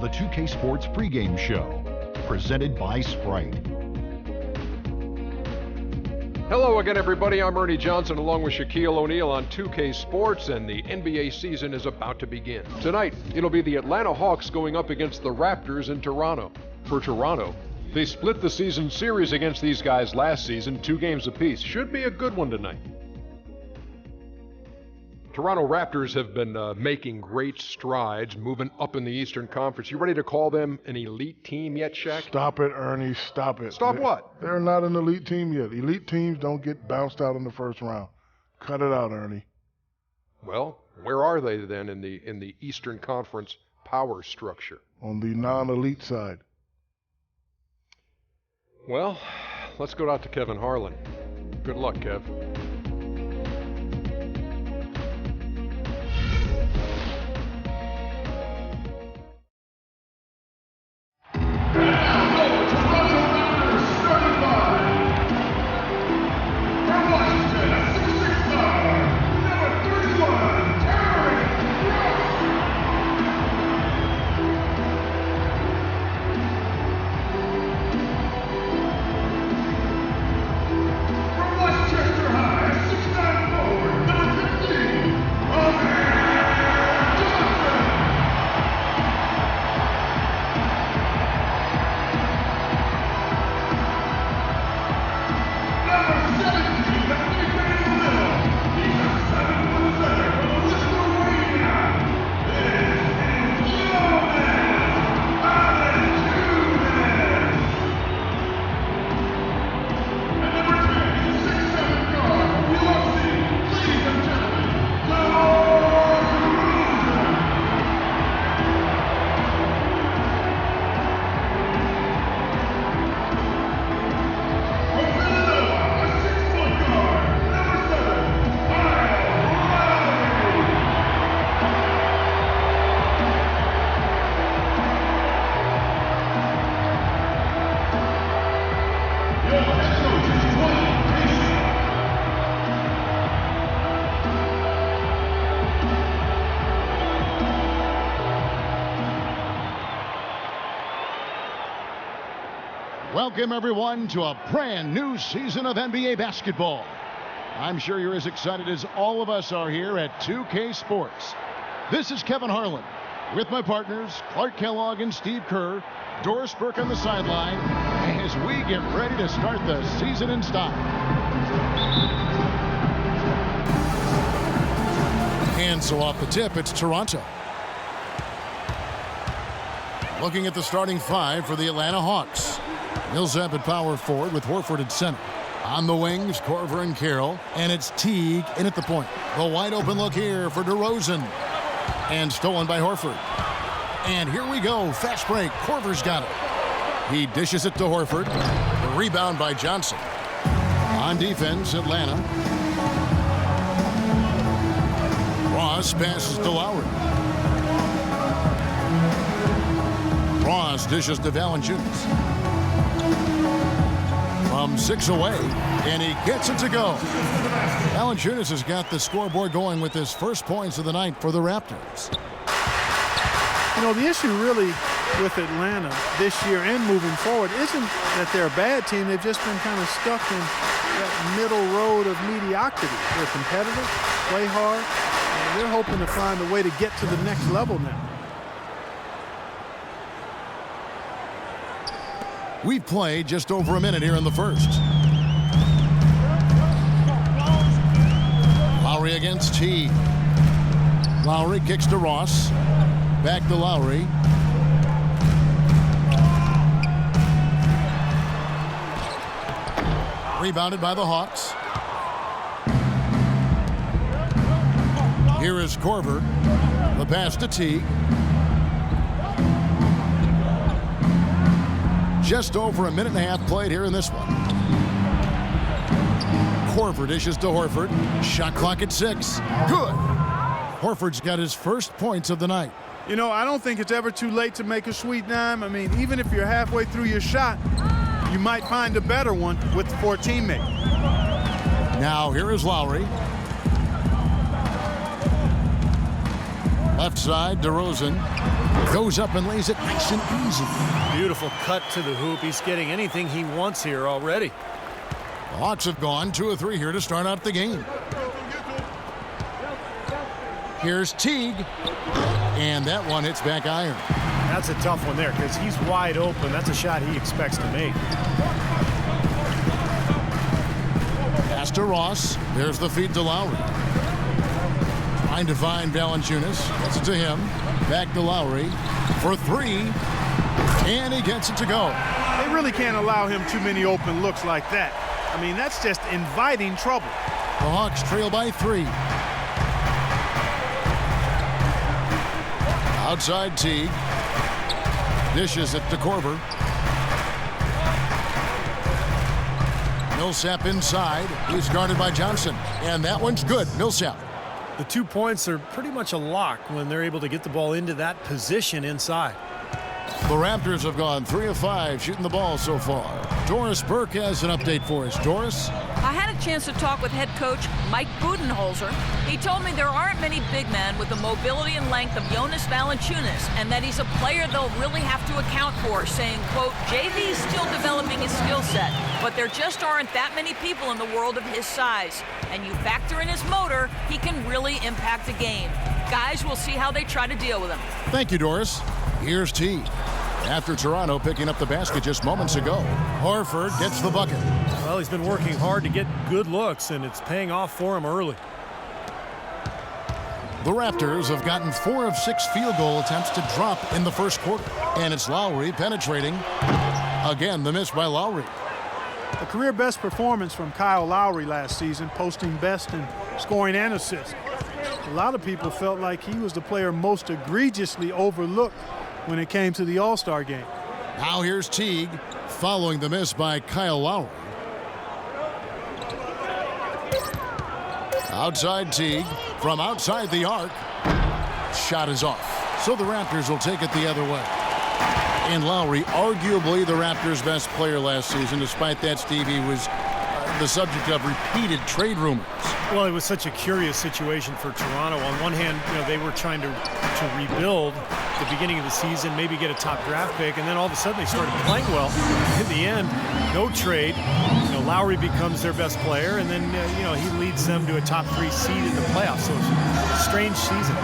the 2K Sports Pregame Show, presented by Sprite. Hello again, everybody. I'm Ernie Johnson along with Shaquille O'Neal on 2K Sports, and the NBA season is about to begin. Tonight, it'll be the Atlanta Hawks going up against the Raptors in Toronto. For Toronto, they split the season series against these guys last season, 2 games apiece. Should be a good one tonight. Toronto Raptors have been making great strides, moving up in the Eastern Conference. You ready to call them an elite team yet, Shaq? Stop it, Ernie. Stop it. Stop what? They're not an elite team yet. Elite teams don't get bounced out in the first round. Cut it out, Ernie. Well, where are they then in the Eastern Conference power structure? On the non-elite side. Well, let's go out to Kevin Harlan. Good luck, Kev. Welcome, everyone, to a brand new season of NBA basketball. I'm sure you're as excited as all of us are here at 2K Sports. This is Kevin Harlan with my partners, Clark Kellogg and Steve Kerr, Doris Burke on the sideline, as we get ready to start the season in style. And so off the tip, it's Toronto. Looking at the starting 5 for the Atlanta Hawks. Millsap at power forward with Horford at center. On the wings, Korver and Carroll, and it's Teague in at the point. The wide open look here for DeRozan. And stolen by Horford. And here we go, fast break. Korver's got it. He dishes it to Horford. The rebound by Johnson. On defense, Atlanta. Ross passes to Lowry. Ross dishes to Valanciunas. From 6 away, and he gets it to go. Valanciunas has got the scoreboard going with his first points of the night for the Raptors. You know, the issue really with Atlanta this year and moving forward isn't that they're a bad team. They've just been kind of stuck in that middle road of mediocrity. They're competitive, play hard, and they're hoping to find a way to get to the next level now. We've played just over a minute here in the first. Lowry against Teague. Lowry kicks to Ross. Back to Lowry. Rebounded by the Hawks. Here is Korver. The pass to Teague. Just over a minute and a half played here in this one. Korver dishes to Horford. Shot clock at 6. Good. Horford's got his first points of the night. You know, I don't think it's ever too late to make a sweet dime. I mean, even if you're halfway through your shot, you might find a better one for a teammate. Now here is Lowry. Left side, DeRozan goes up and lays it nice and easy. Beautiful cut to the hoop. He's getting anything he wants here already. The Hawks have gone 2 of 3 here to start out the game. Here's Teague, and that one hits back iron. That's a tough one there because he's wide open. That's a shot he expects to make. Pass to Ross. There's the feed to Lowry. Trying to find Valanciunas. Gets it to him. Back to Lowry for 3. And he gets it to go. They really can't allow him too many open looks like that. I mean, that's just inviting trouble. The Hawks trail by 3. Outside Teague. Dishes it to Korver. Millsap inside. He's guarded by Johnson. And that one's good. Millsap. The 2 points are pretty much a lock when they're able to get the ball into that position inside. The Raptors have gone 3 of 5 shooting the ball so far. Doris Burke has an update for us. Doris? I had a chance to talk with head coach Mike Budenholzer. He told me there aren't many big men with the mobility and length of Jonas Valanciunas, and that he's a player they'll really have to account for, saying, quote, JV's still developing his skill set, but there just aren't that many people in the world of his size. And you factor in his motor, he can really impact a game. Guys, we'll see how they try to deal with him. Thank you, Doris. Here's T. After Toronto picking up the basket just moments ago, Horford gets the bucket. Well, he's been working hard to get good looks, and it's paying off for him early. The Raptors have gotten 4 of 6 field goal attempts to drop in the first quarter. And it's Lowry penetrating. Again, the miss by Lowry. A career best performance from Kyle Lowry last season, posting best in scoring and assists. A lot of people felt like he was the player most egregiously overlooked when it came to the All-Star game. Now here's Teague following the miss by Kyle Lowry. Outside Teague from outside the arc. Shot is off. So the Raptors will take it the other way. And Lowry, arguably the Raptors' best player last season. Despite that, Steve, he was the subject of repeated trade rumors. Well, it was such a curious situation for Toronto. On one hand, they were trying to rebuild at the beginning of the season, maybe get a top draft pick, and then all of a sudden they started playing well. In the end, no trade. Lowry becomes their best player, and then he leads them to a top 3 seed in the playoffs. So it's a strange season.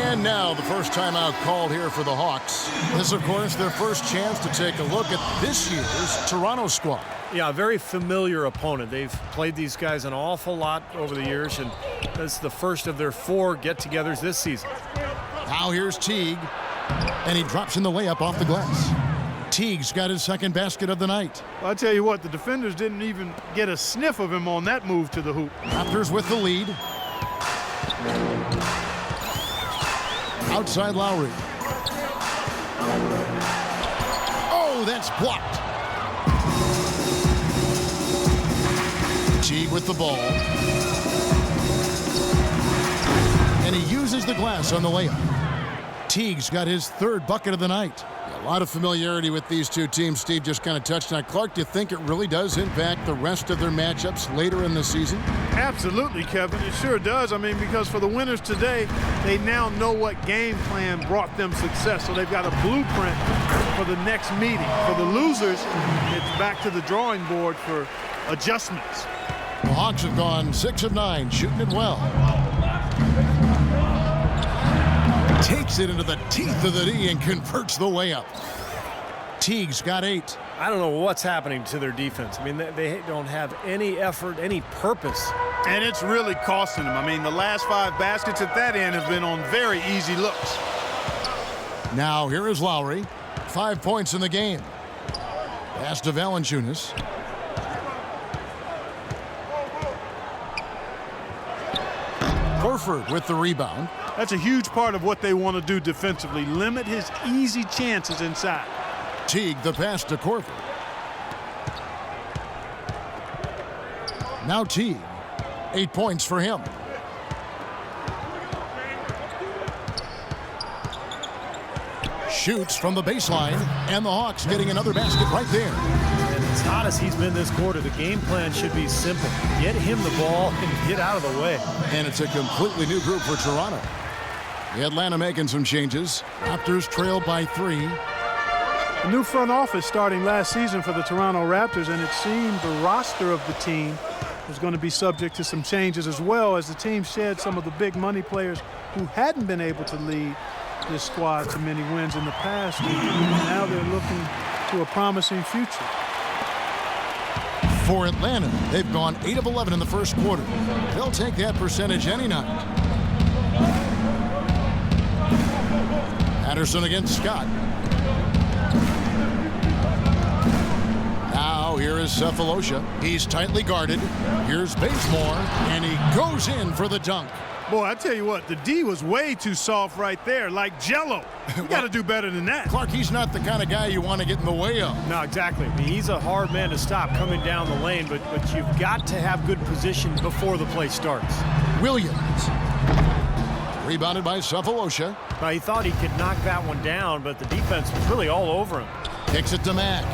And now the first timeout called here for the Hawks. This, of course, their first chance to take a look at this year's Toronto squad. Yeah, a very familiar opponent. They've played these guys an awful lot over the years, and this is the first of their 4 get-togethers this season. Now here's Teague, and he drops in the layup off the glass. Teague's got his second basket of the night. Well, I tell you what, the defenders didn't even get a sniff of him on that move to the hoop. Raptors with the lead. Outside Lowry. Oh, that's blocked. Teague with the ball. And he uses the glass on the layup. Teague's got his 3rd bucket of the night. A lot of familiarity with these two teams. Steve just kind of touched on. Clark, do you think it really does impact the rest of their matchups later in the season? Absolutely, Kevin. It sure does. I mean, because for the winners today, they now know what game plan brought them success. So they've got a blueprint for the next meeting. For the losers, it's back to the drawing board for adjustments. The Hawks have gone 6 of 9, shooting it well. Takes it into the teeth of the D and converts the layup. Teague's got 8. I don't know what's happening to their defense. I mean, they don't have any effort, any purpose. And it's really costing them. I mean, the last 5 baskets at that end have been on very easy looks. Now here is Lowry. 5 points in the game. Pass to Valanciunas. Horford with the rebound. That's a huge part of what they want to do defensively. Limit his easy chances inside. Teague the pass to Korver. Now Teague. 8 points for him. Shoots from the baseline, and the Hawks getting another basket right there. And as hot as he's been this quarter, the game plan should be simple. Get him the ball and get out of the way. And it's a completely new group for Toronto. Atlanta making some changes. Raptors trail by 3. A new front office starting last season for the Toronto Raptors, and it seemed the roster of the team was going to be subject to some changes as well, as the team shed some of the big money players who hadn't been able to lead this squad to many wins in the past. And now they're looking to a promising future. For Atlanta, they've gone 8 of 11 in the first quarter. They'll take that percentage any night. Patterson against Scott. Now here is Cephalosha. He's tightly guarded. Here's Bazemore, and he goes in for the dunk. Boy, I tell you what, the D was way too soft right there, like Jell-O. You got to do better than that. Clark, he's not the kind of guy you want to get in the way of. No, exactly. I mean, he's a hard man to stop coming down the lane, but you've got to have good position before the play starts. Williams. Rebounded by Cephalosha. Now, he thought he could knock that one down, but the defense was really all over him. Kicks it to Mack.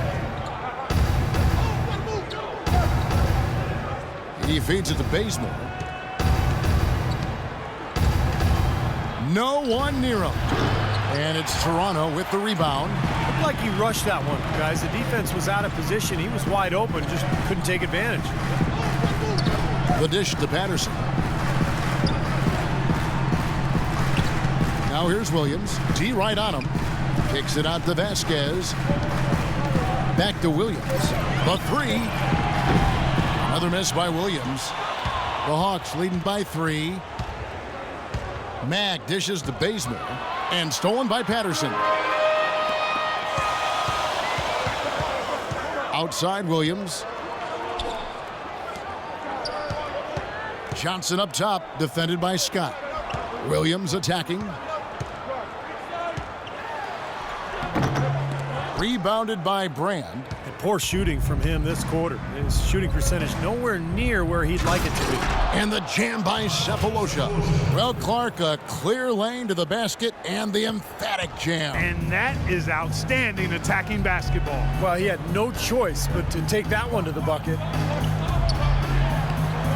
He feeds it to Bazemore. No one near him. And it's Toronto with the rebound. Looked like he rushed that one, guys. The defense was out of position. He was wide open, just couldn't take advantage. The dish to Patterson. Now here's Williams. D right on him. Kicks it out to Vasquez. Back to Williams. The 3. Another miss by Williams. The Hawks leading by 3. Mack dishes to Bazemore, and stolen by Patterson. Outside Williams. Johnson up top, defended by Scott. Williams attacking. Rebounded by Brand. And poor shooting from him this quarter. His shooting percentage nowhere near where he'd like it to be. And the jam by Cephalosha. Well, Clark, a clear lane to the basket and the emphatic jam. And that is outstanding attacking basketball. Well, he had no choice but to take that one to the bucket.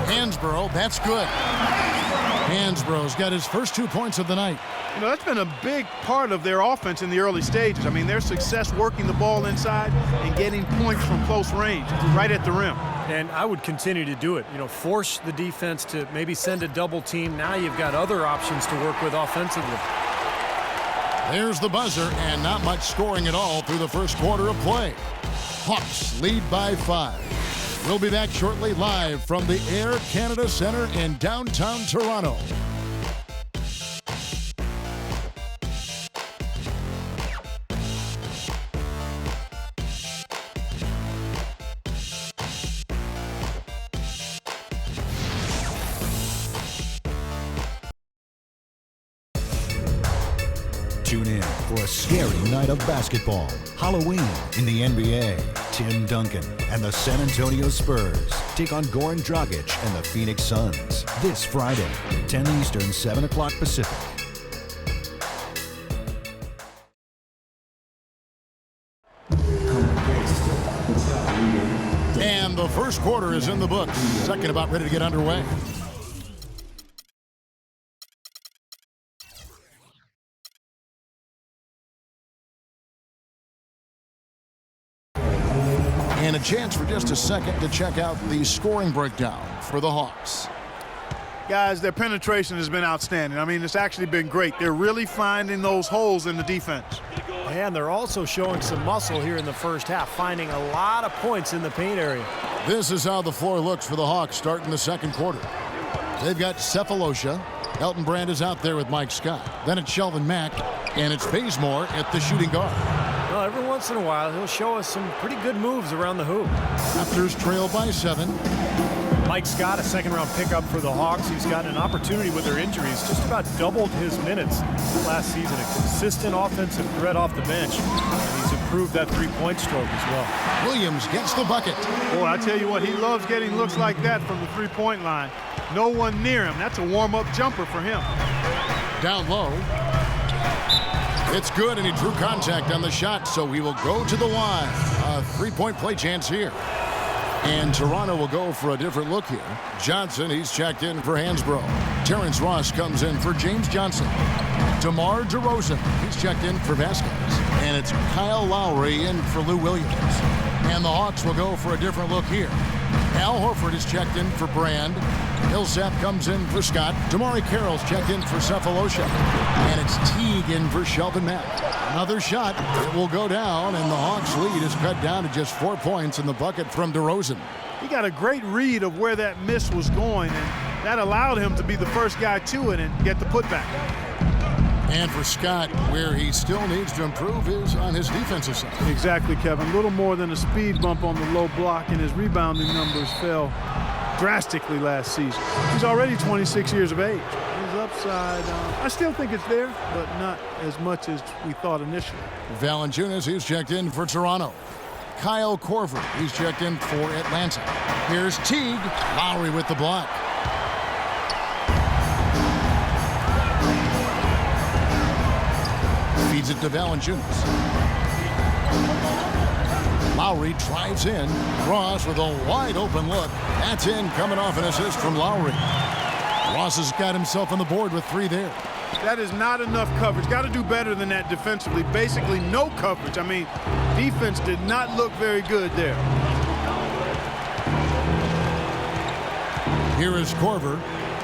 Hansbrough, that's good. Hansbrough's got his first 2 points of the night. You know, that's been a big part of their offense in the early stages. I mean, their success working the ball inside and getting points from close range, right at the rim. And I would continue to do it. You know, force the defense to maybe send a double team. Now you've got other options to work with offensively. There's the buzzer, and not much scoring at all through the first quarter of play. Hawks lead by 5. We'll be back shortly live from the Air Canada Center in downtown Toronto. Tune in for a scary night of basketball. Halloween in the NBA. Tim Duncan and the San Antonio Spurs take on Goran Dragic and the Phoenix Suns this Friday, 10 Eastern, 7 o'clock Pacific. And the first quarter is in the books. Second about ready to get underway. And a chance for just a second to check out the scoring breakdown for the Hawks. Guys, their penetration has been outstanding. I mean, it's actually been great. They're really finding those holes in the defense. And they're also showing some muscle here in the first half, finding a lot of points in the paint area. This is how the floor looks for the Hawks starting the second quarter. They've got Cephalosha. Elton Brand is out there with Mike Scott. Then it's Shelvin Mack, and it's Bazemore at the shooting guard. Well, every once in a while, he'll show us some pretty good moves around the hoop. Raptors trail by 7. Mike Scott, a second-round pickup for the Hawks. He's gotten an opportunity with their injuries. Just about doubled his minutes last season. A consistent offensive threat off the bench. And he's improved that three-point stroke as well. Williams gets the bucket. Boy, I tell you what, he loves getting looks like that from the three-point line. No one near him. That's a warm-up jumper for him. Down low. It's good, and he drew contact on the shot, so he will go to the line. A three-point play chance here. And Toronto will go for a different look here. Johnson, he's checked in for Hansbrough. Terrence Ross comes in for James Johnson. DeMar DeRozan, he's checked in for Vasquez. And it's Kyle Lowry in for Lou Williams. And the Hawks will go for a different look here. Al Horford is checked in for Brand. Millsap comes in for Scott. Damari Carroll's checked in for Cephalosha. And it's Teague in for Shelvin Mack. Another shot. It will go down, and the Hawks' lead is cut down to just 4 points in the bucket from DeRozan. He got a great read of where that miss was going, and that allowed him to be the first guy to it and get the putback. And for Scott, where he still needs to improve is on his defensive side. Exactly, Kevin. A little more than a speed bump on the low block, and his rebounding numbers fell drastically last season. He's already 26 years of age. His upside, I still think it's there, but not as much as we thought initially. Valanciunas, he's checked in for Toronto. Kyle Korver, he's checked in for Atlanta. Here's Teague. Lowry with the block. Feeds it to Valanciunas. Lowry drives in. Ross with a wide open look. That's in, coming off an assist from Lowry. Ross has got himself on the board with 3 there. That is not enough coverage. Got to do better than that defensively. Basically no coverage. I mean, defense did not look very good there. Here is Korver.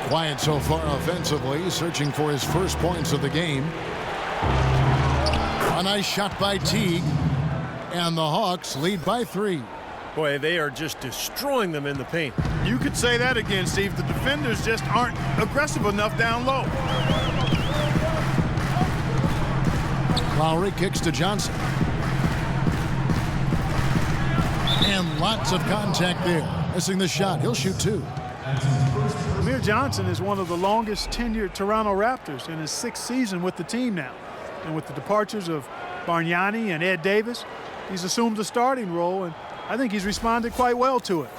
Quiet so far offensively, searching for his first points of the game. A nice shot by Teague. And the Hawks lead by 3. Boy, they are just destroying them in the paint. You could say that again, Steve. The defenders just aren't aggressive enough down low. Lowry kicks to Johnson. And lots of contact there. Missing the shot. He'll shoot 2. Amir Johnson is one of the longest tenured Toronto Raptors in his 6th season with the team now. And with the departures of Bargnani and Ed Davis, he's assumed the starting role, and I think he's responded quite well to it.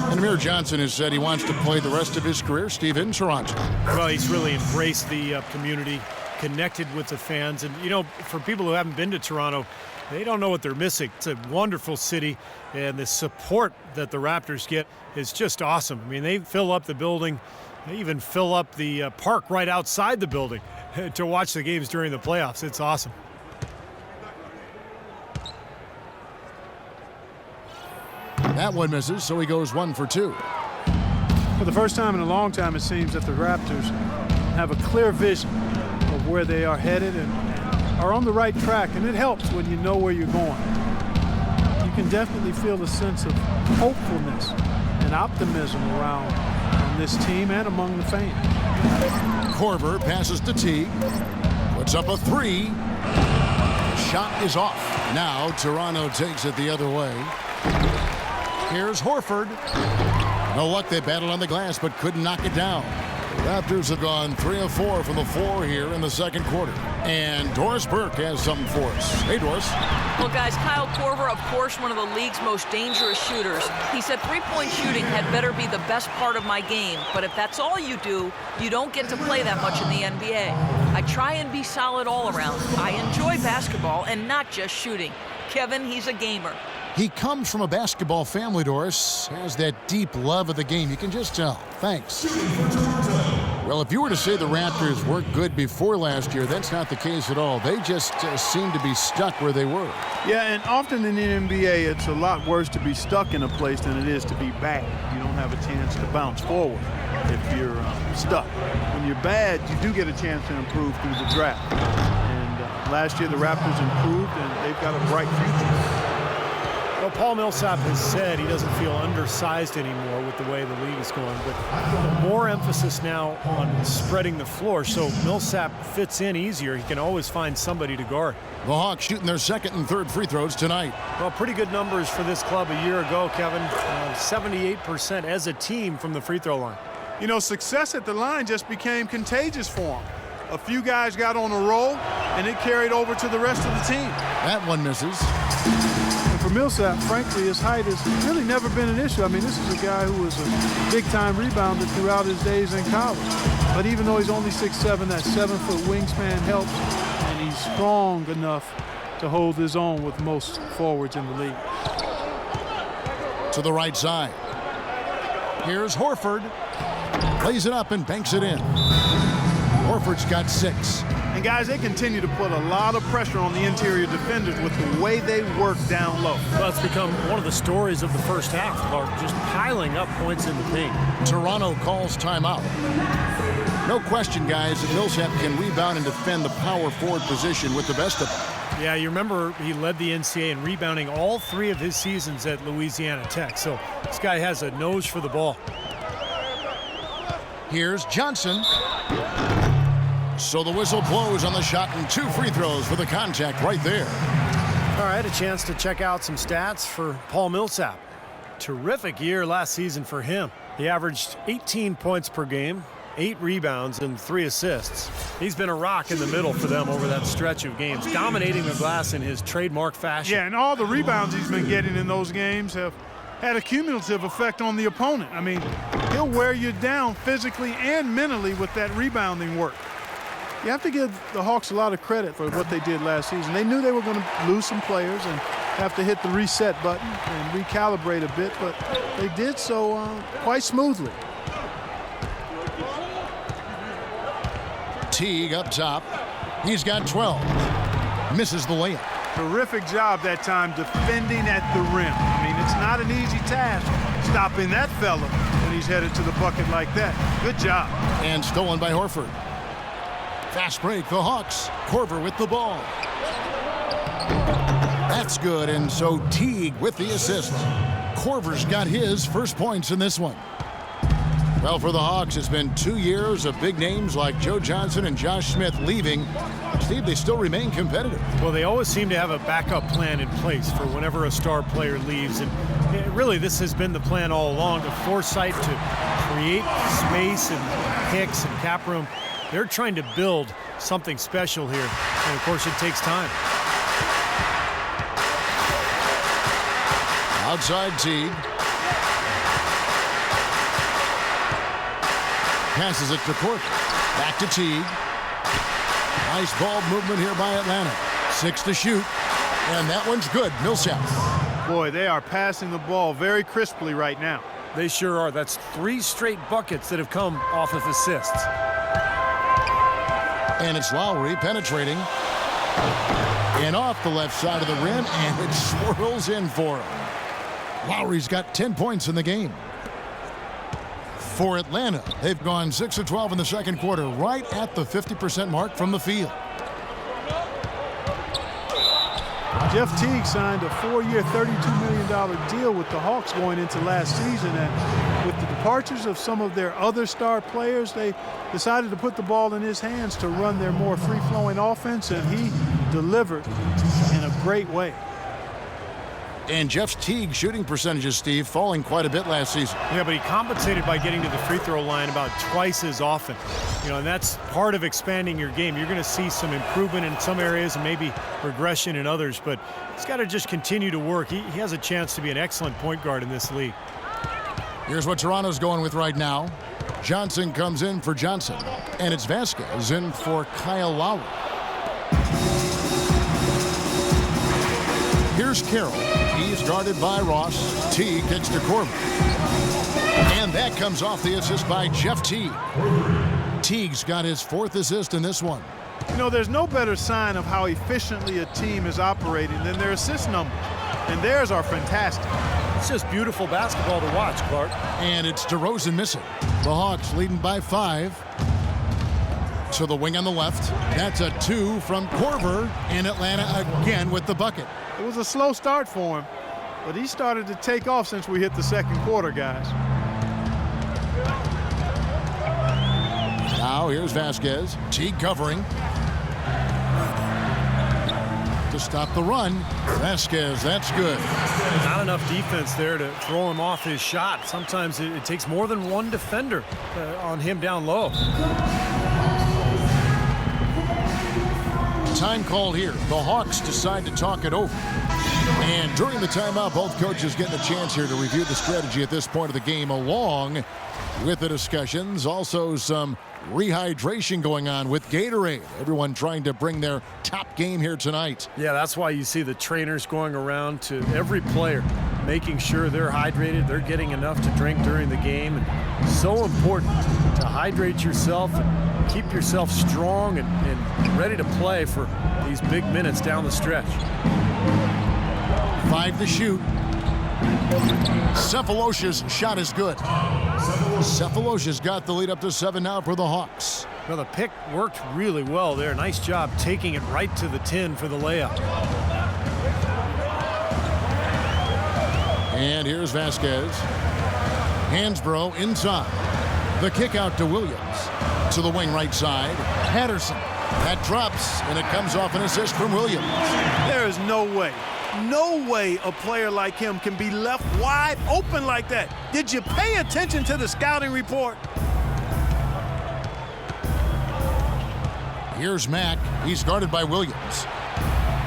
And Amir Johnson has said he wants to play the rest of his career, Steve, in Toronto. Well, he's really embraced the community, connected with the fans. And, you know, for people who haven't been to Toronto, they don't know what they're missing. It's a wonderful city, and the support that the Raptors get is just awesome. I mean, they fill up the building. They even fill up the park right outside the building to watch the games during the playoffs. It's awesome. That one misses, so he goes 1 for 2. For the first time in a long time, it seems that the Raptors have a clear vision of where they are headed and are on the right track, and it helps when you know where you're going. You can definitely feel a sense of hopefulness and optimism around this team and among the fans. Korver passes to Teague. Puts up a 3. Shot is off. Now Toronto takes it the other way. Here's Horford. No luck, they battled on the glass but couldn't knock it down. The Raptors have gone 3 of 4 from the floor here in the second quarter. And Doris Burke has something for us. Hey, Doris. Well, guys, Kyle Korver, of course, one of the league's most dangerous shooters. He said three-point shooting had better be the best part of my game. But if that's all you do, you don't get to play that much in the NBA. I try and be solid all around. I enjoy basketball and not just shooting. Kevin, he's a gamer. He comes from a basketball family, Doris. Has that deep love of the game. You can just tell. Thanks. Well, if you were to say the Raptors weren't good before last year, that's not the case at all. They just seem to be stuck where they were. Yeah, and often in the NBA, it's a lot worse to be stuck in a place than it is to be bad. You don't have a chance to bounce forward if you're stuck. When you're bad, you do get a chance to improve through the draft. And last year, the Raptors improved, and they've got a bright future. Well, Paul Millsap has said he doesn't feel undersized anymore with the way the league is going, but more emphasis now on spreading the floor, so Millsap fits in easier. He can always find somebody to guard. The Hawks shooting their second and third free throws tonight. Well, pretty good numbers for this club a year ago, Kevin. 78% as a team from the free throw line. You know, success at the line just became contagious for him. A few guys got on a roll, and it carried over to the rest of the team. That one misses. For Millsap, frankly, his height has really never been an issue. I mean, this is a guy who was a big-time rebounder throughout his days in college. But even though he's only 6'7", that 7-foot wingspan helps, and he's strong enough to hold his own with most forwards in the league. To the right side. Here's Horford. Plays it up and banks it in. Horford's got 6. And guys, they continue to put a lot of pressure on the interior defenders with the way they work down low. Well, it's become one of the stories of the first half, Clark, just piling up points in the paint. Toronto calls timeout. No question, guys, that Millsap can rebound and defend the power forward position with the best of them. Yeah, you remember he led the NCAA in rebounding all 3 of his seasons at Louisiana Tech. So this guy has a nose for the ball. Here's Johnson. So the whistle blows on the shot and 2 free throws for the contact right there. All right, a chance to check out some stats for Paul Millsap. Terrific year last season for him. He averaged 18 points per game, 8 rebounds, and 3 assists. He's been a rock in the middle for them over that stretch of games, dominating the glass in his trademark fashion. Yeah, and all the rebounds he's been getting in those games have had a cumulative effect on the opponent. I mean, he'll wear you down physically and mentally with that rebounding work. You have to give the Hawks a lot of credit for what they did last season. They knew they were going to lose some players and have to hit the reset button and recalibrate a bit, but they did so quite smoothly. Teague up top. He's got 12. Misses the layup. Terrific job that time defending at the rim. I mean, it's not an easy task stopping that fella when he's headed to the bucket like that. Good job. And stolen by Horford. Fast break, the Hawks. Korver with the ball. That's good, and so Teague with the assist. Korver's got his first points in this one. Well, for the Hawks, it's been 2 years of big names like Joe Johnson and Josh Smith leaving. Steve, they still remain competitive. Well, they always seem to have a backup plan in place for whenever a star player leaves. And really, this has been the plan all along, the foresight to create space and picks and cap room. They're trying to build something special here. And, of course, it takes time. Outside Teague. Passes it to Korver. Back to Teague. Nice ball movement here by Atlanta. 6 to shoot. And that one's good. Millsap. Boy, they are passing the ball very crisply right now. They sure are. That's 3 straight buckets that have come off of assists. And it's Lowry penetrating. And off the left side of the rim, and it swirls in for him. Lowry's got 10 points in the game. For Atlanta, they've gone 6 of 12 in the second quarter, right at the 50% mark from the field. Jeff Teague signed a 4-year, $32 million deal with the Hawks going into last season. And with the departures of some of their other star players, they decided to put the ball in his hands to run their more free-flowing offense, and he delivered in a great way. And Jeff Teague's shooting percentages, Steve, falling quite a bit last season. Yeah, but he compensated by getting to the free throw line about twice as often. You know, and that's part of expanding your game. You're going to see some improvement in some areas and maybe regression in others, but he's got to just continue to work. He has a chance to be an excellent point guard in this league. Here's what Toronto's going with right now. Johnson comes in for Johnson, and it's Vasquez in for Kyle Lowry. Here's Carroll. He's guarded by Ross. Teague kicks to Korver. And that comes off the assist by Jeff Teague. Teague's got his 4th assist in this one. You know, there's no better sign of how efficiently a team is operating than their assist numbers. And theirs are fantastic. It's just beautiful basketball to watch, Clark. And it's DeRozan missing. The Hawks leading by 5. To the wing on the left. That's a 2 from Korver. And Atlanta again with the bucket. It was a slow start for him, but he started to take off since we hit the second quarter, guys. Now here's Vasquez. Teague covering. To stop the run. Vasquez, that's good. Not enough defense there to throw him off his shot. Sometimes it takes more than one defender on him down low. Time called here. The Hawks decide to talk it over. And during the timeout, both coaches getting a chance here to review the strategy at this point of the game, along with the discussions. Also some rehydration going on with Gatorade. Everyone trying to bring their top game here tonight. Yeah, that's why you see the trainers going around to every player, making sure they're hydrated, they're getting enough to drink during the game. And so important to hydrate yourself and keep yourself strong and ready to play for these big minutes down the stretch. 5 to shoot. Cephalosha's shot is good. Cephalosha's got the lead up to 7 now for the Hawks. Well, the pick worked really well there. Nice job taking it right to the tin for the layup. And here's Vasquez. Hansbrough inside. The kick out to Williams. To the wing right side. Patterson. That drops, and it comes off an assist from Williams. There is no way a player like him can be left wide open like that. Did you pay attention to the scouting report? Here's Mack. He's guarded by Williams.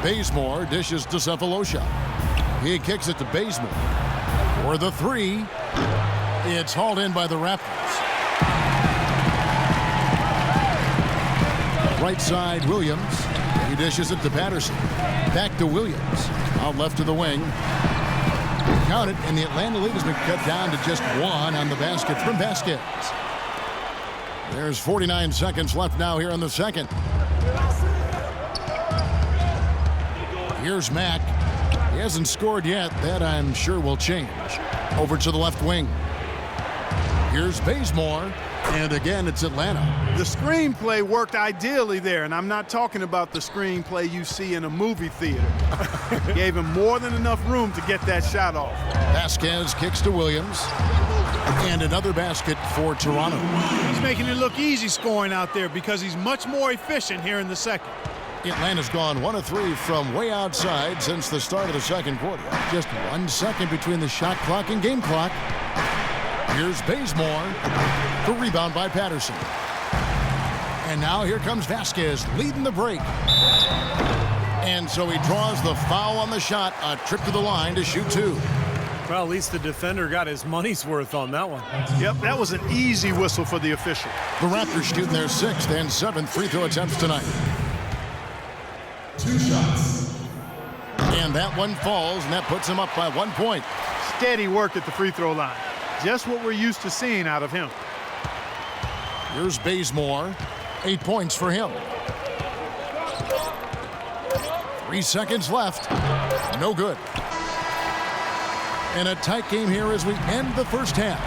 Bazemore dishes to Cephalosha. He kicks it to Bazemore. For the 3. It's hauled in by the Raptors. Right side, Williams. He dishes it to Patterson. Back to Williams. Out left to the wing. Count it, and the Atlanta lead has been cut down to just 1 on the basket from Vasquez. There's 49 seconds left now here in the second. Here's Mack. He hasn't scored yet. That, I'm sure, will change. Over to the left wing. Here's Bazemore. And again, it's Atlanta. The screenplay worked ideally there, and I'm not talking about the screenplay you see in a movie theater. Gave him more than enough room to get that shot off. Vasquez kicks to Williams. And another basket for Toronto. He's making it look easy scoring out there because he's much more efficient here in the second. Atlanta's gone 1 of 3 from way outside since the start of the second quarter. Just 1 second between the shot clock and game clock. Here's Bazemore. The rebound by Patterson. And now here comes Vasquez leading the break. And so he draws the foul on the shot. A trip to the line to shoot 2. Well, at least the defender got his money's worth on that one. Yep, that was an easy whistle for the official. The Raptors shooting their 6th and 7th free throw attempts tonight. 2 shots. And that one falls, and that puts him up by 1 point. Steady work at the free throw line. Just what we're used to seeing out of him. Here's Bazemore. 8 points for him. 3 seconds left. No good. And a tight game here as we end the first half.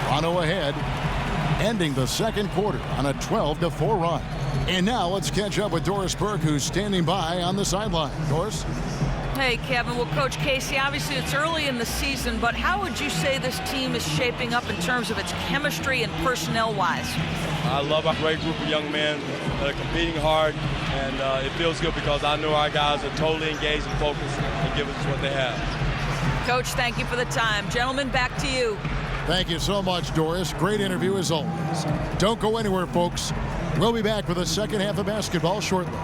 Toronto ahead, ending the second quarter on a 12-4 run. And now let's catch up with Doris Burke, who's standing by on the sideline. Doris? Hey, Kevin. Well, Coach Casey, obviously it's early in the season, but how would you say this team is shaping up in terms of its chemistry and personnel-wise? I love a great group of young men that are competing hard, and it feels good because I know our guys are totally engaged and focused and giving us what they have. Coach, thank you for the time. Gentlemen, back to you. Thank you so much, Doris. Great interview as always. Don't go anywhere, folks. We'll be back with the second half of basketball shortly.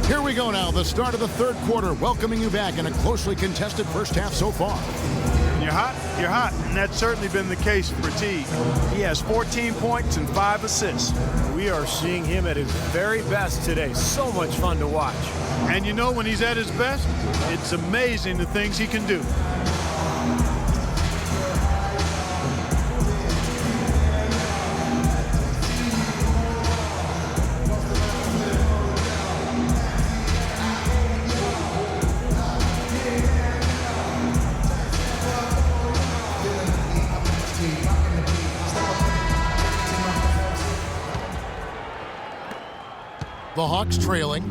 Here we go now, the start of the third quarter, welcoming you back in a closely contested first half so far. You're hot, and that's certainly been the case for Teague. He has 14 points and 5 assists. We are seeing him at his very best today. So much fun to watch. And you know, when he's at his best, it's amazing the things he can do. The Hawks trailing.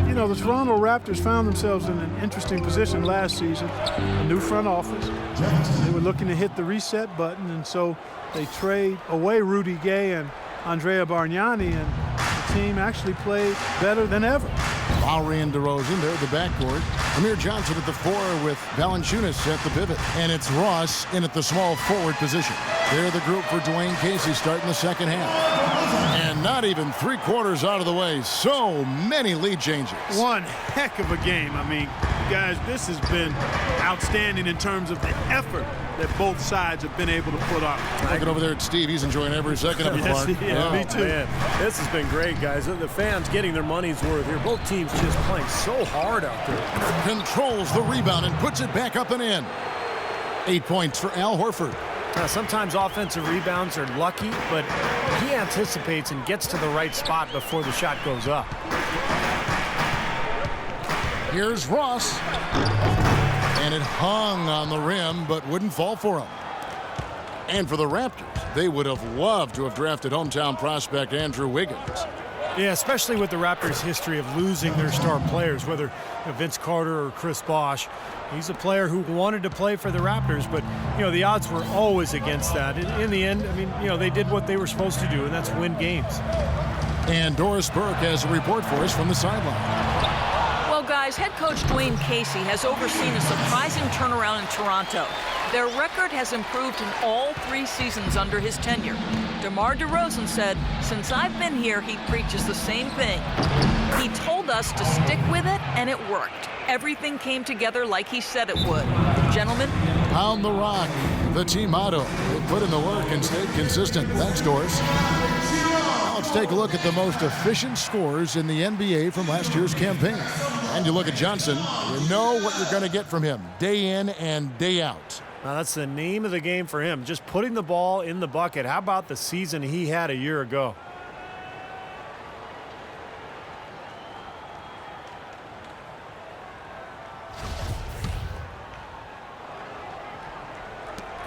You know, the Toronto Raptors found themselves in an interesting position last season. A new front office. They were looking to hit the reset button, and so they trade away Rudy Gay and Andrea Bargnani, and the team actually played better than ever. Lowry and DeRozan, they're the backcourt. Amir Johnson at the 4 with Valanciunas at the pivot. And it's Ross in at the small forward position. They're the group for Dwayne Casey starting the second half. And not even 3/4 out of the way. So many lead changes. One heck of a game. I mean, guys, this has been outstanding in terms of the effort that both sides have been able to put on. Looking over there at Steve, he's enjoying every second of it, Clark. Yeah, me too. Man, this has been great, guys. The fans getting their money's worth here. Both teams just playing so hard out there. Controls the rebound and puts it back up and in. 8 points for Al Horford. Sometimes offensive rebounds are lucky, but he anticipates and gets to the right spot before the shot goes up. Here's Ross. And it hung on the rim, but wouldn't fall for him. And for the Raptors, they would have loved to have drafted hometown prospect Andrew Wiggins. Yeah, especially with the Raptors' history of losing their star players, whether Vince Carter or Chris Bosh. He's a player who wanted to play for the Raptors, but, the odds were always against that. In the end, they did what they were supposed to do, and that's win games. And Doris Burke has a report for us from the sideline. Well, guys, head coach Dwayne Casey has overseen a surprising turnaround in Toronto. Their record has improved in all 3 seasons under his tenure. DeMar DeRozan said, "Since I've been here, he preaches the same thing. He told us to stick with it, and it worked. Everything came together like he said it would." Gentlemen? Pound the rock, the team motto. They put in the work and stayed consistent. Thanks, Doris. Now let's take a look at the most efficient scorers in the NBA from last year's campaign. And you look at Johnson, you know what you're going to get from him day in and day out. Now, that's the name of the game for him, just putting the ball in the bucket. How about the season he had a year ago?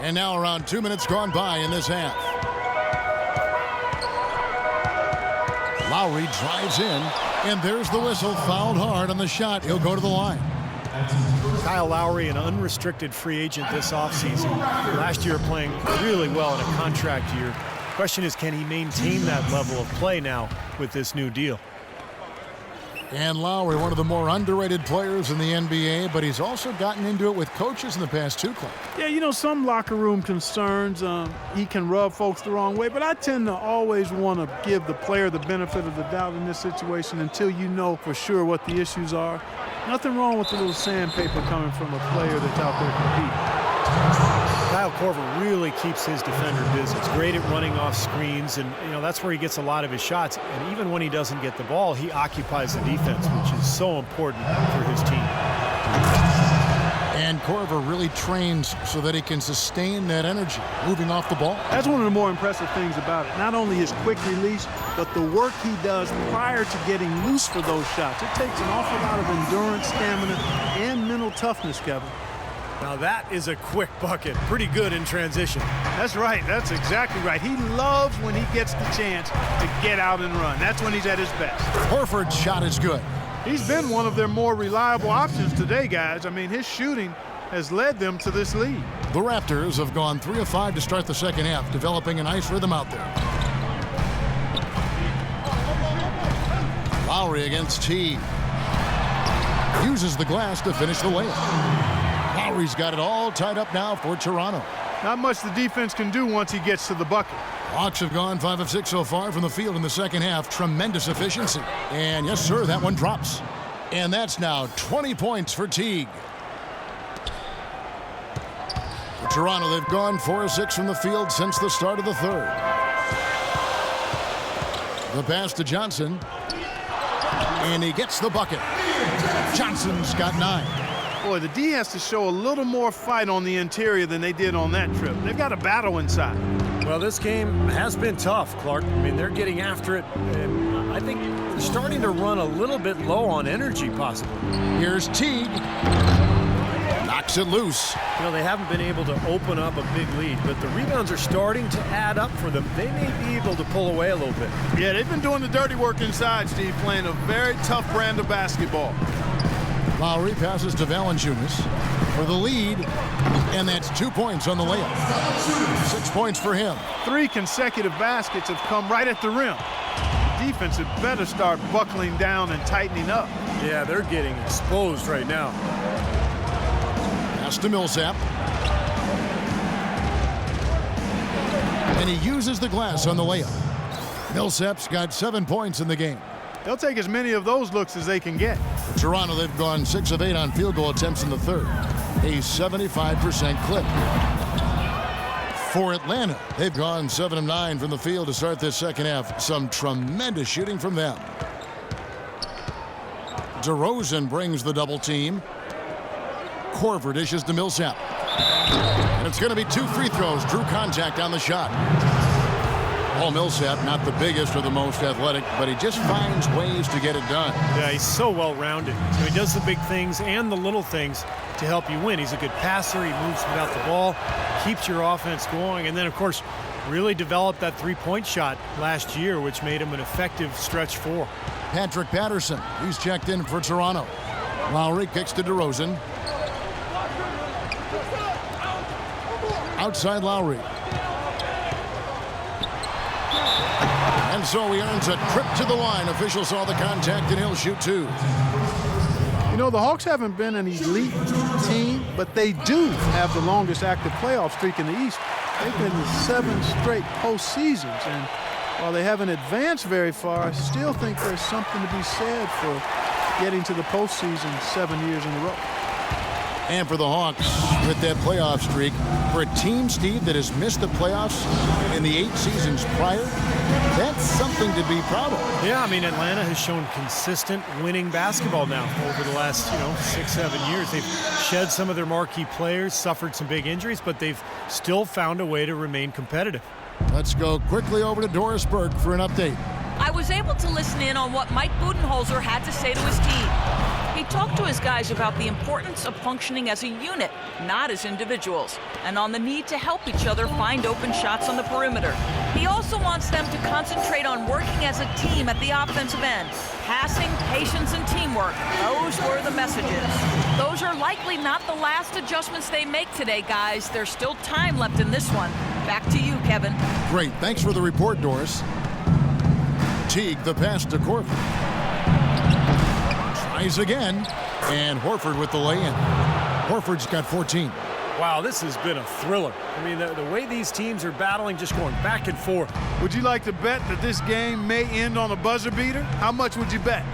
And now around 2 minutes gone by in this half. Lowry drives in, and there's the whistle. Fouled hard on the shot. He'll go to the line. Kyle Lowry, an unrestricted free agent this offseason. Last year playing really well in a contract year. Question is, can he maintain that level of play now with this new deal? And Lowry, one of the more underrated players in the NBA, but he's also gotten into it with coaches in the past too, Clark. Yeah, some locker room concerns. He can rub folks the wrong way, but I tend to always want to give the player the benefit of the doubt in this situation until you know for sure what the issues are. Nothing wrong with a little sandpaper coming from a player that's out there competing. Kyle Korver really keeps his defender busy. He's great at running off screens, and that's where he gets a lot of his shots. And even when he doesn't get the ball, he occupies the defense, which is so important for his team. And Korver really trains so that he can sustain that energy moving off the ball. That's one of the more impressive things about it. Not only his quick release, but the work he does prior to getting loose for those shots. It takes an awful lot of endurance, stamina, and mental toughness, Kevin. Now that is a quick bucket. Pretty good in transition. That's right. That's exactly right. He loves when he gets the chance to get out and run. That's when he's at his best. Horford's shot is good. He's been one of their more reliable options today, guys. I mean, his shooting has led them to this lead. The Raptors have gone 3 of 5 to start the second half, developing a nice rhythm out there. Lowry against Teague. Uses the glass to finish the layup. Lowry's got it all tied up now for Toronto. Not much the defense can do once he gets to the bucket. Hawks have gone 5 of 6 so far from the field in the second half. Tremendous efficiency. And yes, sir, that one drops. And that's now 20 points for Teague. For Toronto, they've gone 4 of 6 from the field since the start of the third. The pass to Johnson. And he gets the bucket. Johnson's got 9. Boy, the D has to show a little more fight on the interior than they did on that trip. They've got a battle inside. Well, this game has been tough, Clark. I mean, they're getting after it, and I think they're starting to run a little bit low on energy, possibly. Here's Teague. Knocks it loose. They haven't been able to open up a big lead, but the rebounds are starting to add up for them. They may be able to pull away a little bit. Yeah, they've been doing the dirty work inside, Steve, playing a very tough brand of basketball. Lowry passes to Valanciunas for the lead, and that's 2 points on the layup. 6 points for him. 3 consecutive baskets have come right at the rim. The defense had better start buckling down and tightening up. Yeah, they're getting exposed right now. Pass to Millsap. And he uses the glass on the layup. Millsap's got 7 points in the game. They'll take as many of those looks as they can get. For Toronto, they've gone 6 of 8 on field goal attempts in the third. A 75% clip. For Atlanta, they've gone 7 of 9 from the field to start this second half. Some tremendous shooting from them. DeRozan brings the double team. Korver dishes to Millsap. And it's going to be 2 free throws. Drew contact on the shot. Paul Millsap, not the biggest or the most athletic, but he just finds ways to get it done. Yeah, he's so well-rounded. So he does the big things and the little things to help you win. He's a good passer. He moves without the ball, keeps your offense going, and then, of course, really developed that three-point shot last year, which made him an effective stretch four. Patrick Patterson, he's checked in for Toronto. Lowry kicks to DeRozan. Outside Lowry. And so he earns a trip to the line. Official saw the contact, and he'll shoot 2. You know, the Hawks haven't been an elite team, but they do have the longest active playoff streak in the East. They've been to 7 straight postseasons, and while they haven't advanced very far, I still think there's something to be said for getting to the postseason 7 years in a row. And for the Hawks, with that playoff streak, for a team, Steve, that has missed the playoffs in the 8 seasons prior, that's something to be proud of. Yeah, I mean, Atlanta has shown consistent winning basketball now over the last, 6-7 years. They've shed some of their marquee players, suffered some big injuries, but they've still found a way to remain competitive. Let's go quickly over to Doris Burke for an update. I was able to listen in on what Mike Budenholzer had to say to his team. He talked to his guys about the importance of functioning as a unit, not as individuals, and on the need to help each other find open shots on the perimeter. He also wants them to concentrate on working as a team at the offensive end. Passing, patience, and teamwork. Those were the messages. Those are likely not the last adjustments they make today, guys. There's still time left in this one. Back to you, Kevin. Great. Thanks for the report, Doris. Teague, the pass to Korver. Tries again. And Horford with the lay-in. Horford's got 14. Wow, this has been a thriller. I mean, the way these teams are battling, just going back and forth. Would you like to bet that this game may end on a buzzer beater? How much would you bet?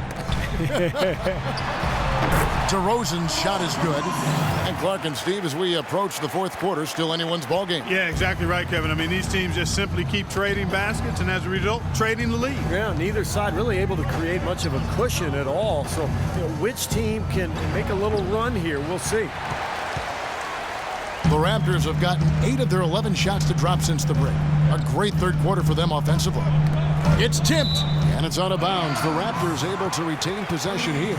DeRozan's shot is good. And Clark and Steve, as we approach the fourth quarter, still anyone's ball game. Yeah, exactly right, Kevin. I mean, these teams just simply keep trading baskets, and as a result, trading the lead. Yeah, neither side really able to create much of a cushion at all. So, which team can make a little run here? We'll see. The Raptors have gotten 8 of their 11 shots to drop since the break. A great third quarter for them offensively. It's tipped, and it's out of bounds. The Raptors able to retain possession here.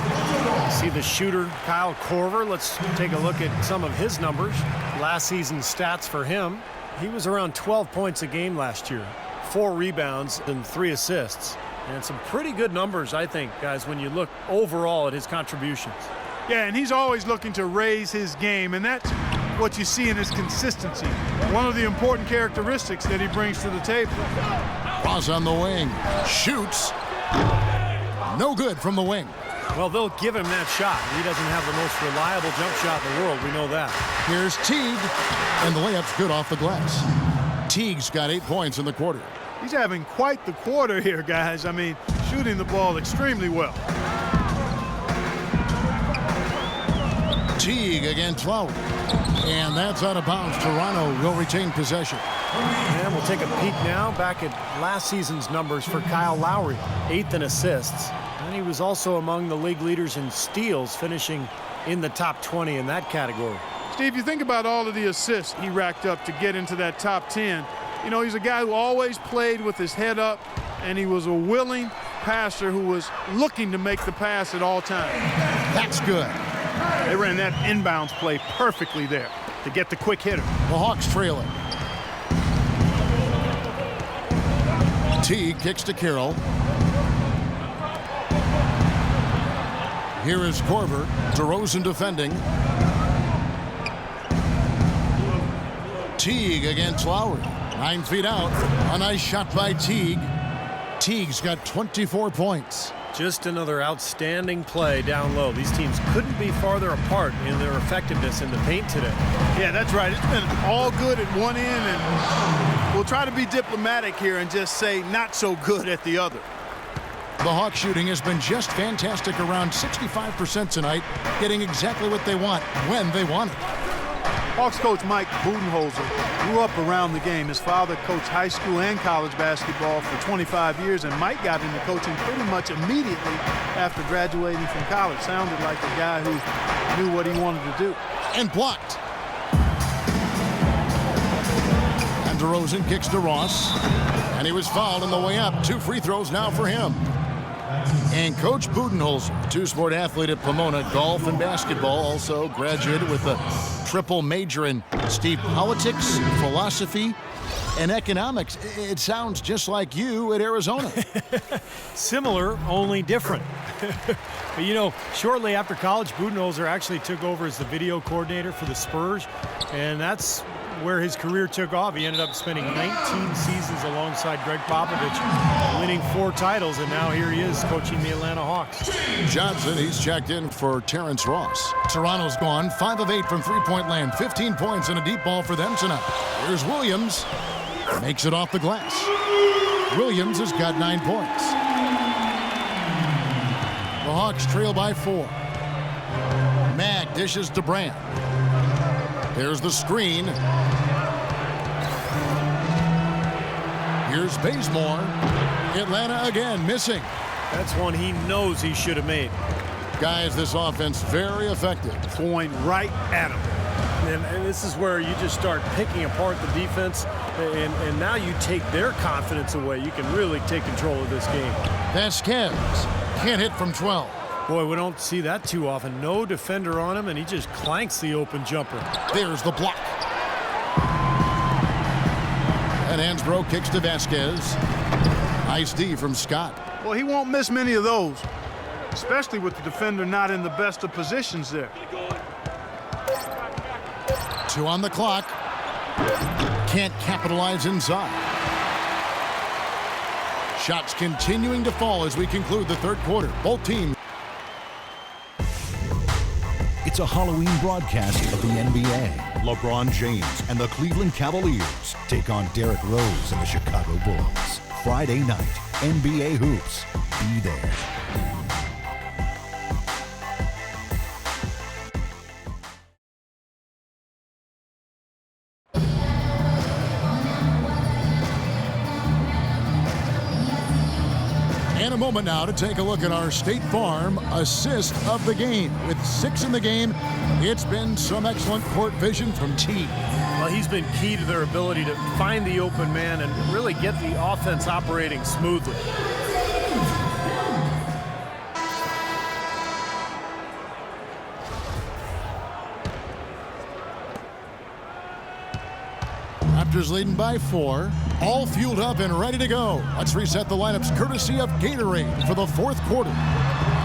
See the shooter, Kyle Korver. Let's take a look at some of his numbers. Last season's stats for him. He was around 12 points a game last year. 4 rebounds and 3 assists. And some pretty good numbers, I think, guys, when you look overall at his contributions. Yeah, and he's always looking to raise his game, and that's what you see in his consistency. One of the important characteristics that he brings to the table. Cross on the wing. Shoots. No good from the wing. Well, they'll give him that shot. He doesn't have the most reliable jump shot in the world. We know that. Here's Teague. And the layup's good off the glass. Teague's got 8 points in the quarter. He's having quite the quarter here, guys. I mean, shooting the ball extremely well. Teague against Lowry. And that's out of bounds. Toronto will retain possession. And we'll take a peek now back at last season's numbers for Kyle Lowry. 8th in assists. And he was also among the league leaders in steals, finishing in the top 20 in that category. Steve, you think about all of the assists he racked up to get into that top 10. You know, he's a guy who always played with his head up, and he was a willing passer who was looking to make the pass at all times. That's good. They ran that inbounds play perfectly there to get the quick hitter. The Hawks trailing. Teague kicks to Carroll. Here is Korver. DeRozan defending. Teague against Lowry. 9 feet out. A nice shot by Teague. Teague's got 24 points. Just another outstanding play down low. These teams couldn't be farther apart in their effectiveness in the paint today. Yeah, that's right. It's been all good at one end, and we'll try to be diplomatic here and just say not so good at the other. The Hawks shooting has been just fantastic, around 65% tonight, getting exactly what they want when they want it. Hawks coach Mike Budenholzer grew up around the game. His father coached high school and college basketball for 25 years, and Mike got into coaching pretty much immediately after graduating from college. Sounded like a guy who knew what he wanted to do. And blocked. And DeRozan kicks to Ross, and he was fouled on the way up. 2 free throws now for him. And Coach Budenholzer, two-sport athlete at Pomona, golf and basketball, also graduated with a triple major in politics, philosophy, and economics. It sounds just like you at Arizona. Similar, only different. But you know, shortly after college, Budenholzer actually took over as the video coordinator for the Spurs, and that's where his career took off. He ended up spending 19 seasons alongside Greg Popovich, winning 4 titles, and now here he is coaching the Atlanta Hawks. Johnson, he's checked in for Terrence Ross. Toronto's gone 5 of 8 from three-point land, 15 points and a deep ball for them tonight. Here's Williams, makes it off the glass. Williams has got 9 points. The Hawks trail by 4. Mag dishes to Brand. There's the screen. Here's Bazemore. Atlanta again missing. That's one he knows he should have made. Guys, this offense very effective. Going right at him. And this is where you just start picking apart the defense, and now you take their confidence away. You can really take control of this game. Vasquez can't hit from 12. Boy, we don't see that too often. No defender on him, and he just clanks the open jumper. There's the block. And Hansbrough kicks to Vasquez. Nice D from Scott. Well, he won't miss many of those, especially with the defender not in the best of positions there. 2 on the clock. Can't capitalize inside. Shots continuing to fall as we conclude the third quarter. Both teams. It's a Halloween broadcast of the NBA. LeBron James and the Cleveland Cavaliers take on Derrick Rose and the Chicago Bulls. Friday night, NBA Hoops. Be there. And a moment now to take a look at our State Farm assist of the game. With 6 in the game, it's been some excellent court vision from T. Well, he's been key to their ability to find the open man and really get the offense operating smoothly. Raptors leading by 4. All fueled up and ready to go. Let's reset the lineups courtesy of Gatorade for the fourth quarter.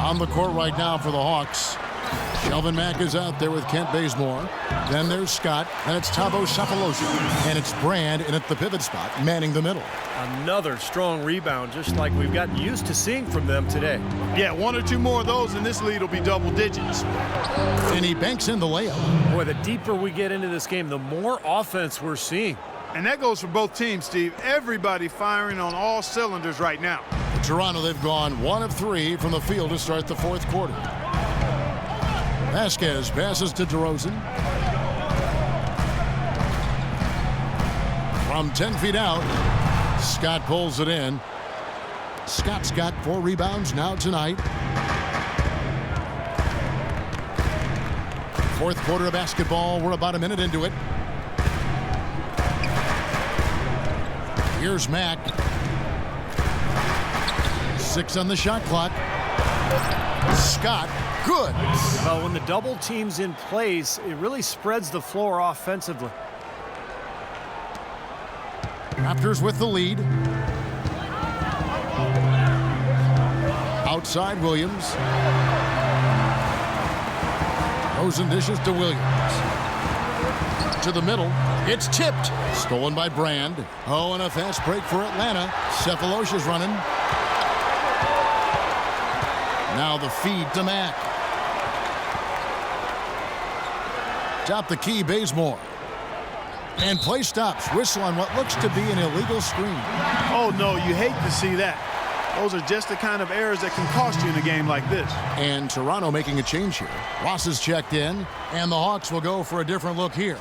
On the court right now for the Hawks. Shelvin Mack is out there with Kent Bazemore. Then there's Scott, and it's Thabo Sefolosha. And it's Brand in at the pivot spot, manning the middle. Another strong rebound, just like we've gotten used to seeing from them today. Yeah, 1 or 2 more of those, and this lead will be double digits. And he banks in the layup. Boy, the deeper we get into this game, the more offense we're seeing. And that goes for both teams, Steve. Everybody firing on all cylinders right now. Toronto, they've gone 1 of 3 from the field to start the fourth quarter. Vasquez passes to DeRozan. From 10 feet out, Scott pulls it in. Scott's got 4 rebounds now tonight. Fourth quarter of basketball. We're about a minute into it. Here's Mack. 6 on the shot clock. Scott, good. Well, when the double team's in place, it really spreads the floor offensively. Raptors with the lead. Outside Williams. Rosen dishes to Williams. To the middle. It's tipped. Stolen by Brand. Oh, and a fast break for Atlanta. Sefolosha's running. Now the feed to Mack. Top the key, Bazemore. And play stops. Whistle on what looks to be an illegal screen. Oh, no, you hate to see that. Those are just the kind of errors that can cost you in a game like this. And Toronto making a change here. Ross is checked in, and the Hawks will go for a different look here.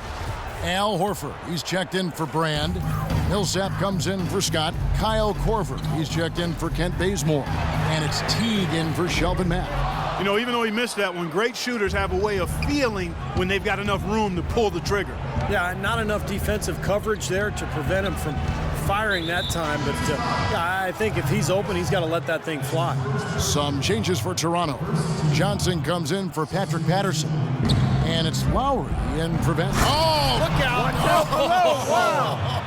Al Horford, he's checked in for Brand. Millsap comes in for Scott. Kyle Korver, he's checked in for Kent Bazemore. And it's Teague in for Shelvin Mack. You know, even though he missed that one, great shooters have a way of feeling when they've got enough room to pull the trigger. Yeah, not enough defensive coverage there to prevent him from firing that time. But yeah, I think if he's open, he's got to let that thing fly. Some changes for Toronto. Johnson comes in for Patrick Patterson. And it's Lowry in for Van. Oh, look out. Watch out below. Wow.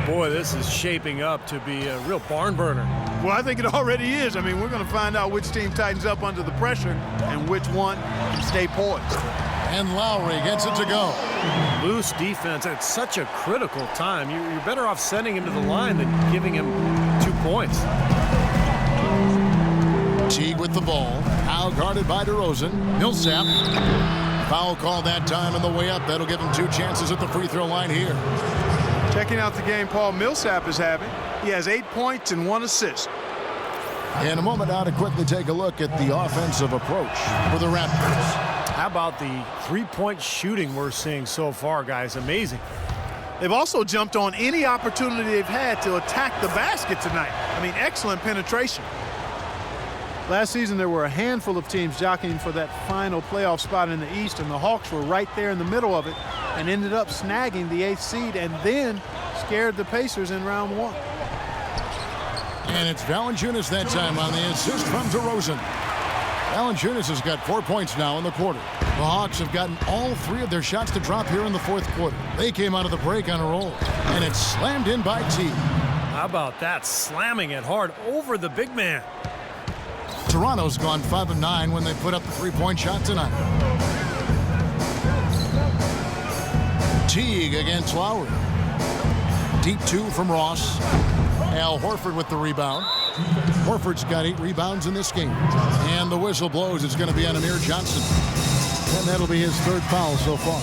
Boy, this is shaping up to be a real barn burner. Well, I think it already is. I mean, we're going to find out which team tightens up under the pressure and which one can stay poised. And Lowry gets it to go. Loose defense at such a critical time. You're better off sending him to the line than giving him 2 points. Teague with the ball. Now guarded by DeRozan. Millsap. Foul call that time on the way up. That'll give him 2 chances at the free throw line here. Checking out the game Paul Millsap is having. He has 8 points and 1 assist. In a moment now to quickly take a look at the offensive approach for the Raptors. How about the 3-point shooting we're seeing so far, guys? Amazing. They've also jumped on any opportunity they've had to attack the basket tonight. I mean, excellent penetration. Last season, there were a handful of teams jockeying for that final playoff spot in the East, and the Hawks were right there in the middle of it and ended up snagging the 8th seed and then scared the Pacers in round 1. And it's Valanciunas that time on the assist from DeRozan. Valanciunas has got 4 points now in the quarter. The Hawks have gotten all 3 of their shots to drop here in the 4th quarter. They came out of the break on a roll, and it's slammed in by Teague. How about that? Slamming it hard over the big man. Toronto's gone 5 of 9 when they put up the 3-point shot tonight. Teague against Lowry. Deep 2 from Ross. Al Horford with the rebound. Horford's got 8 rebounds in this game. And the whistle blows. It's going to be on Amir Johnson. And that'll be his 3rd foul so far.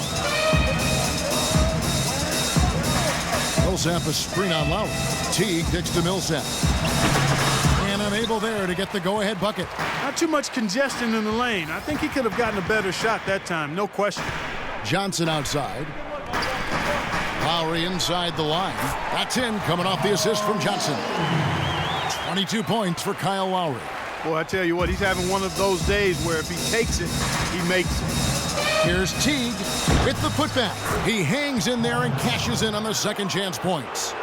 Millsap a screen on Lowry. Teague kicks to Millsap. And unable there to get the go-ahead bucket. Not too much congestion in the lane. I think he could have gotten a better shot that time, no question. Johnson outside. Lowry inside the line. That's in, coming off the assist from Johnson. 22 points for Kyle Lowry. Boy, I tell you what, he's having one of those days where if he takes it, he makes it. Here's Teague with the putback. He hangs in there and cashes in on the second chance points.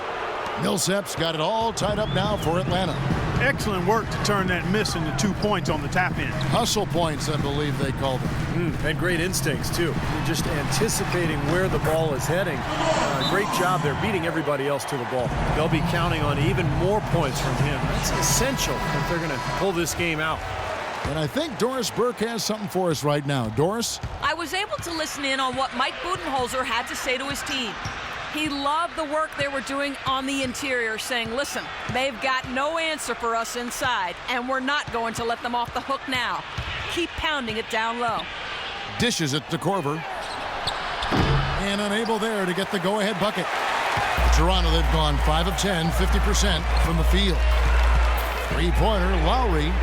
Millsap's got it all tied up now for Atlanta. Excellent work to turn that miss into 2 points on the tap in. Hustle points, I believe they called them. And great instincts, too. You're just anticipating where the ball is heading. Great job there, beating everybody else to the ball. They'll be counting on even more points from him. That's essential if they're going to pull this game out. And I think Doris Burke has something for us right now. Doris? I was able to listen in on what Mike Budenholzer had to say to his team. He loved the work they were doing on the interior, saying, listen, they've got no answer for us inside, and we're not going to let them off the hook now. Keep pounding it down low. Dishes it to Korver. And unable there to get the go-ahead bucket. Toronto, they've gone 5 of 10, 50% from the field. 3-pointer, Lowry.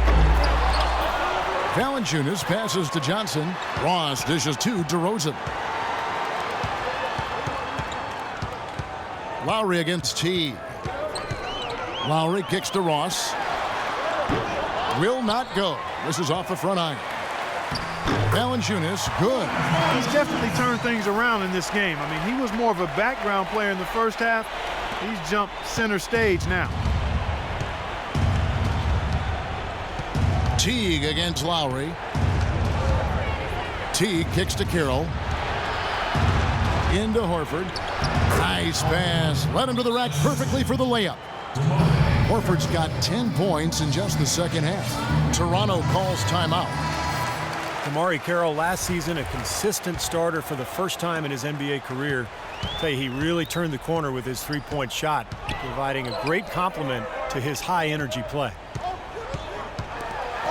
Valanciunas passes to Johnson. Ross dishes to DeRozan. Lowry against Teague. Lowry kicks to Ross. Will not go. This is off the front iron. Valanciunas, good. He's definitely turned things around in this game. I mean, he was more of a background player in the first half. He's jumped center stage now. Teague against Lowry. Teague kicks to Carroll. Into Horford. Nice pass. Led him to the rack perfectly for the layup. Horford's got 10 points in just the second half. Toronto calls timeout. Damari Carroll last season a consistent starter for the first time in his NBA career. I'll tell you, he really turned the corner with his 3-point shot, providing a great complement to his high energy play.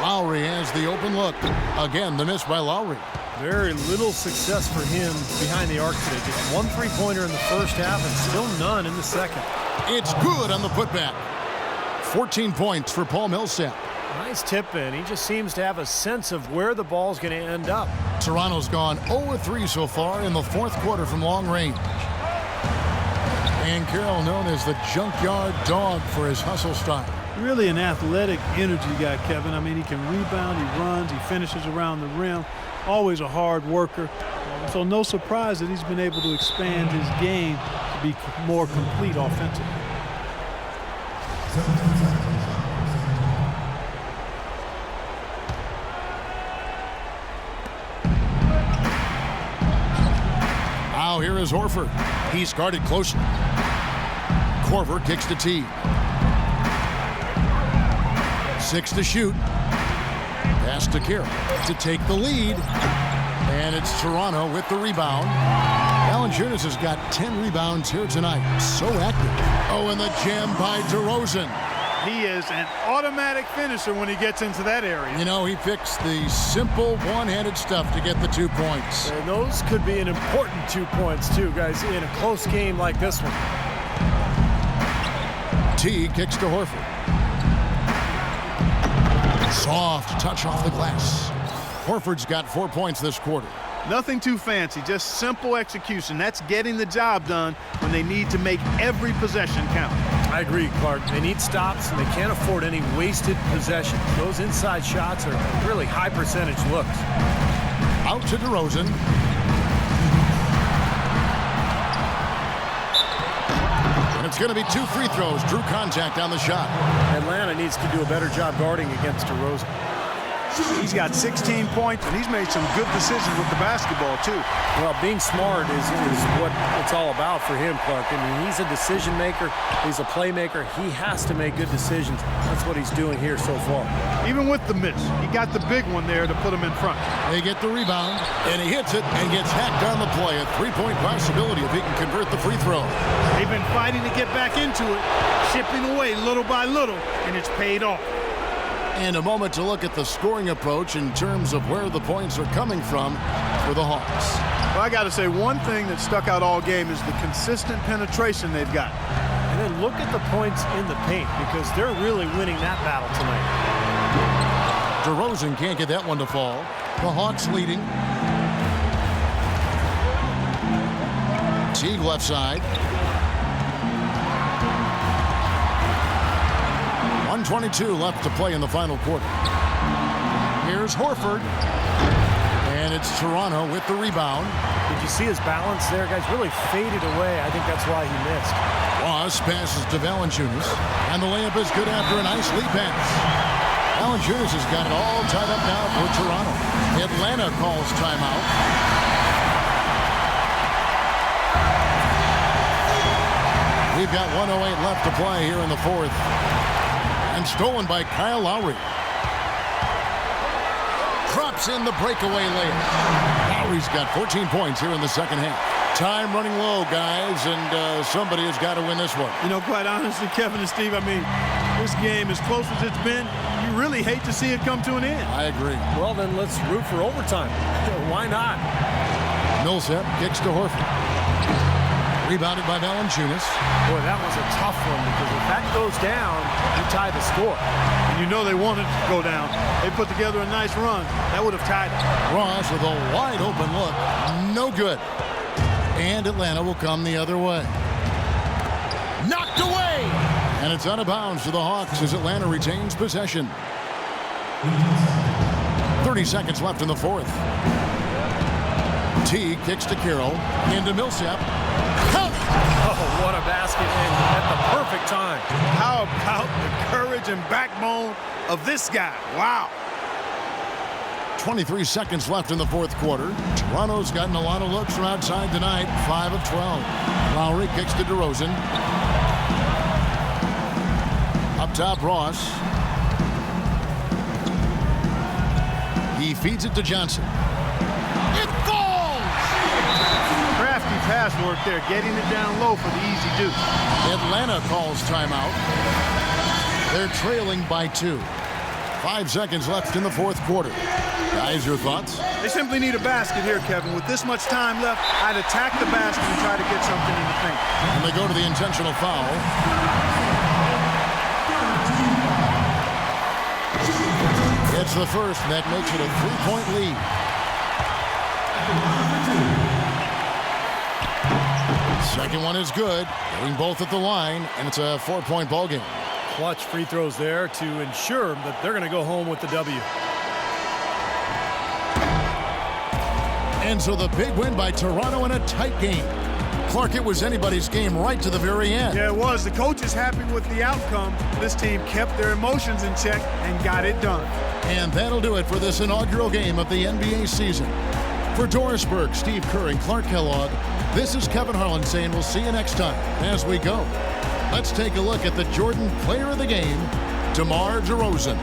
Lowry has the open look. Again, the miss by Lowry. Very little success for him behind the arc today. Just one three-pointer in the first half and still none in the second. It's good on the putback. 14 points for Paul Millsap. Nice tip in. He just seems to have a sense of where the ball's going to end up. Toronto's gone 0-3 so far in the fourth quarter from long range. And Carroll, known as the junkyard dog for his hustle style. Really an athletic energy guy, Kevin. I mean, he can rebound, he runs, he finishes around the rim. Always a hard worker. So no surprise that he's been able to expand his game to be more complete offensively. Now here is Horford. He's guarded closely. Korver kicks to T. 6 to shoot. Pass to Carroll to take the lead. And it's Toronto with the rebound. Valanciunas has got 10 rebounds here tonight. So active. Oh, and the jam by DeRozan. He is an automatic finisher when he gets into that area. You know, he picks the simple one-handed stuff to get the 2 points. And those could be an important 2 points, too, guys, in a close game like this one. T kicks to Horford. Soft touch off the glass. Horford's got 4 points this quarter. Nothing too fancy, just simple execution. That's getting the job done when they need to make every possession count. I agree, Clark. They need stops, and they can't afford any wasted possessions. Those inside shots are really high percentage looks. Out to DeRozan. And it's going to be 2 free throws. Drew contact on the shot. Atlanta needs to do a better job guarding against DeRozan. He's got 16 points, and he's made some good decisions with the basketball, too. Well, being smart is what it's all about for him, Clark. I mean, he's a decision maker. He's a playmaker. He has to make good decisions. That's what he's doing here so far. Even with the miss, he got the big one there to put him in front. They get the rebound, and he hits it and gets hacked on the play. A 3-point possibility if he can convert the free throw. They've been fighting to get back into it, chipping away little by little, and it's paid off. And a moment to look at the scoring approach in terms of where the points are coming from for the Hawks. Well, I got to say, one thing that stuck out all game is the consistent penetration they've got. And then look at the points in the paint, because they're really winning that battle tonight. DeRozan can't get that one to fall. The Hawks leading. Teague left side. 1:22 left to play in the final quarter. Here's Horford. And it's Toronto with the rebound. Did you see his balance there, guys? Really faded away. I think that's why he missed. Ross passes to Valanciunas. And the layup is good after a nice lead pass. Valanciunas has got it all tied up now for Toronto. Atlanta calls timeout. We've got 1:08 left to play here in the fourth. And stolen by Kyle Lowry. Drops in the breakaway layup. Lowry's got 14 points here in the second half. Time running low, guys, and somebody has got to win this one. You know, quite honestly, Kevin and Steve, I mean, this game, as close as it's been, you really hate to see it come to an end. I agree. Well, then let's root for overtime. Why not? Millsap kicks to Horford. Rebounded by Valanciunas. Boy, that was a tough one, because if that goes down, you tie the score. And you know they wanted to go down. They put together a nice run. That would have tied it. Ross with a wide open look. No good. And Atlanta will come the other way. Knocked away! And it's out of bounds for the Hawks as Atlanta retains possession. 30 seconds left in the fourth. T kicks to Carroll. Into Millsap. Oh, what a basket, and at the perfect time. How about the courage and backbone of this guy? Wow. 23 seconds left in the fourth quarter. Toronto's gotten a lot of looks from outside tonight. 5 of 12. Lowry kicks to DeRozan. Up top, Ross. He feeds it to Johnson. It falls! Crafty pass work there, getting it down low for the easy deuce. Atlanta calls timeout. They're trailing by 2. 5 seconds left in the fourth quarter. Guys, your thoughts? They simply need a basket here, Kevin. With this much time left, I'd attack the basket and try to get something in the paint. And they go to the intentional foul. It's the first, and that makes it a 3-point lead. Second one is good. Getting both at the line, and it's a 4-point ball game. Clutch free throws there to ensure that they're going to go home with the W. And so the big win by Toronto in a tight game. Clark, it was anybody's game right to the very end. Yeah, it was. The coach is happy with the outcome. This team kept their emotions in check and got it done. And that'll do it for this inaugural game of the NBA season. For Doris Burke, Steve Kerr, and Clark Kellogg, this is Kevin Harlan saying we'll see you next time as we go. Let's take a look at the Jordan Player of the Game, DeMar DeRozan.